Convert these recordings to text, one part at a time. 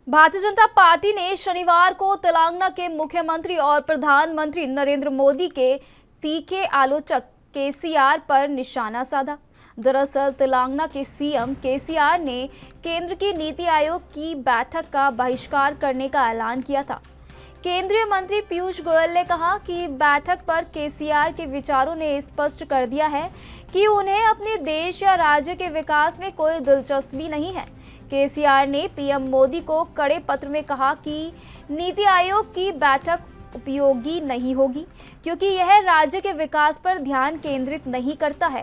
Bharatiya Janata party ने शनिवार को तेलंगाना के मुख्यमंत्री और प्रधानमंत्री नरेंद्र मोदी के तीखे आलोचक केसीआर पर निशाना साधा। दरअसल तेलंगाना के सीएम केसीआर ने केंद्र की नीति आयोग की बैठक का बहिष्कार करने का ऐलान किया था। केंद्रीय मंत्री पीयूष गोयल ने कहा कि बैठक पर केसीआर के विचारों ने स्पष्ट कर दिया है कि उन्हें अपने देश या राज्य के विकास में कोई दिलचस्पी नहीं है। केसीआर ने पीएम मोदी को कड़े पत्र में कहा कि नीति आयोग की बैठक उपयोगी नहीं होगी क्योंकि यह राज्य के विकास पर ध्यान केंद्रित नहीं करता है।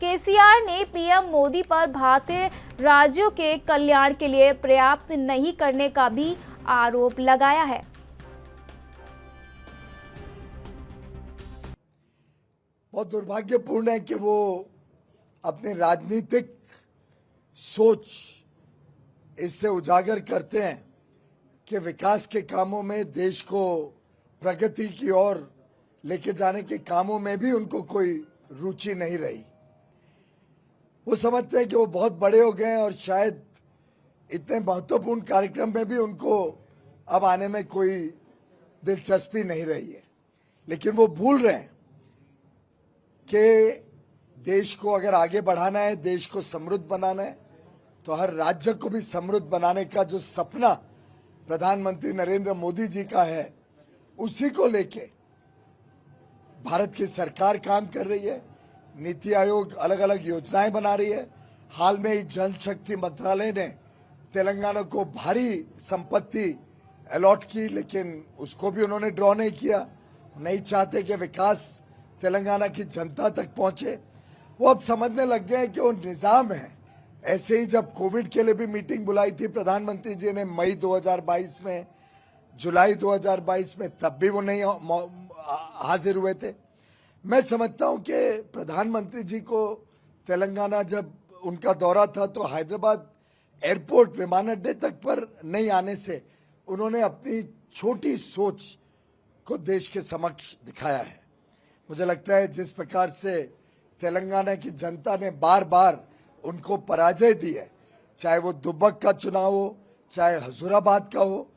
केसीआर ने पीएम मोदी पर भारतीय राज्यों के कल्याण के लिए पर्याप्त नहीं करने का भी आरोप लगाया है। बहुत दुर्भाग्यपूर्ण है कि वो अपनी राजनीतिक सोच इससे उजागर करते हैं कि विकास के कामों में, देश को प्रगति की ओर लेके जाने के कामों में भी उनको कोई रुचि नहीं रही। वो समझते हैं कि वो बहुत बड़े हो गए हैं और शायद इतने महत्वपूर्ण कार्यक्रम में भी उनको अब आने में कोई दिलचस्पी नहीं रही है। लेकिन वो भूल रहे हैं कि देश को अगर आगे बढ़ाना है, देश को समृद्ध बनाना है, तो हर राज्य को भी समृद्ध बनाने का जो सपना प्रधानमंत्री नरेंद्र मोदी जी का है, उसी को लेके भारत की सरकार काम कर रही है। नीति आयोग अलग अलग योजनाएं बना रही है। हाल में ही जल शक्ति मंत्रालय ने तेलंगाना को भारी संपत्ति अलॉट की, लेकिन उसको भी उन्होंने ड्रॉ नहीं किया। नहीं चाहते कि विकास तेलंगाना की जनता तक पहुंचे। वो अब समझने लग गए हैं कि वो निजाम है। ऐसे ही जब कोविड के लिए भी मीटिंग बुलाई थी प्रधानमंत्री जी ने मई 2022 में, जुलाई 2022 में, तब भी वो नहीं हाजिर हुए थे। मैं समझता हूं कि प्रधानमंत्री जी को तेलंगाना जब उनका दौरा था तो हैदराबाद एयरपोर्ट विमानाड्डे तक पर नहीं आने से उन्होंने अपनी छोटी सोच को देश के समक्ष दिखाया है। मुझे लगता है जिस प्रकार से तेलंगाना की जनता ने बार बार उनको पराजय दी है, चाहे वो दुब्बक का चुनाव हो, चाहे हजूराबाद का हो,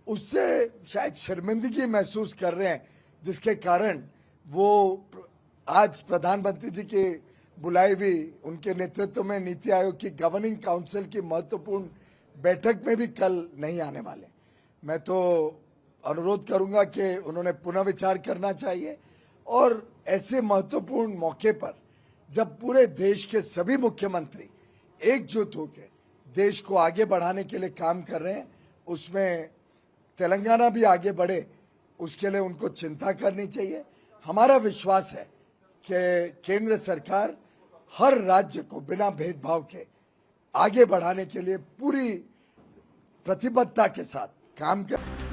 उससे शायद शर्मिंदगी महसूस कर रहे हैं, जिसके कारण वो आज प्रधानमंत्री जी की बुलाई हुई उनके नेतृत्व में नीति आयोग की गवर्निंग काउंसिल की महत्वपूर्ण बैठक में भी कल नहीं आने वाले। मैं तो अनुरोध करूंगा कि उन्होंने पुनः विचार करना चाहिए और ऐसे महत्वपूर्ण मौके पर जब पूरे देश के सभी मुख्यमंत्री एकजुट होकर देश को आगे बढ़ाने के लिए काम कर रहे हैं, उसमें तेलंगाना भी आगे बढ़े, उसके लिए उनको चिंता करनी चाहिए। हमारा विश्वास है कि केंद्र सरकार हर राज्य को बिना भेदभाव के आगे बढ़ाने के लिए पूरी प्रतिबद्धता के साथ काम कर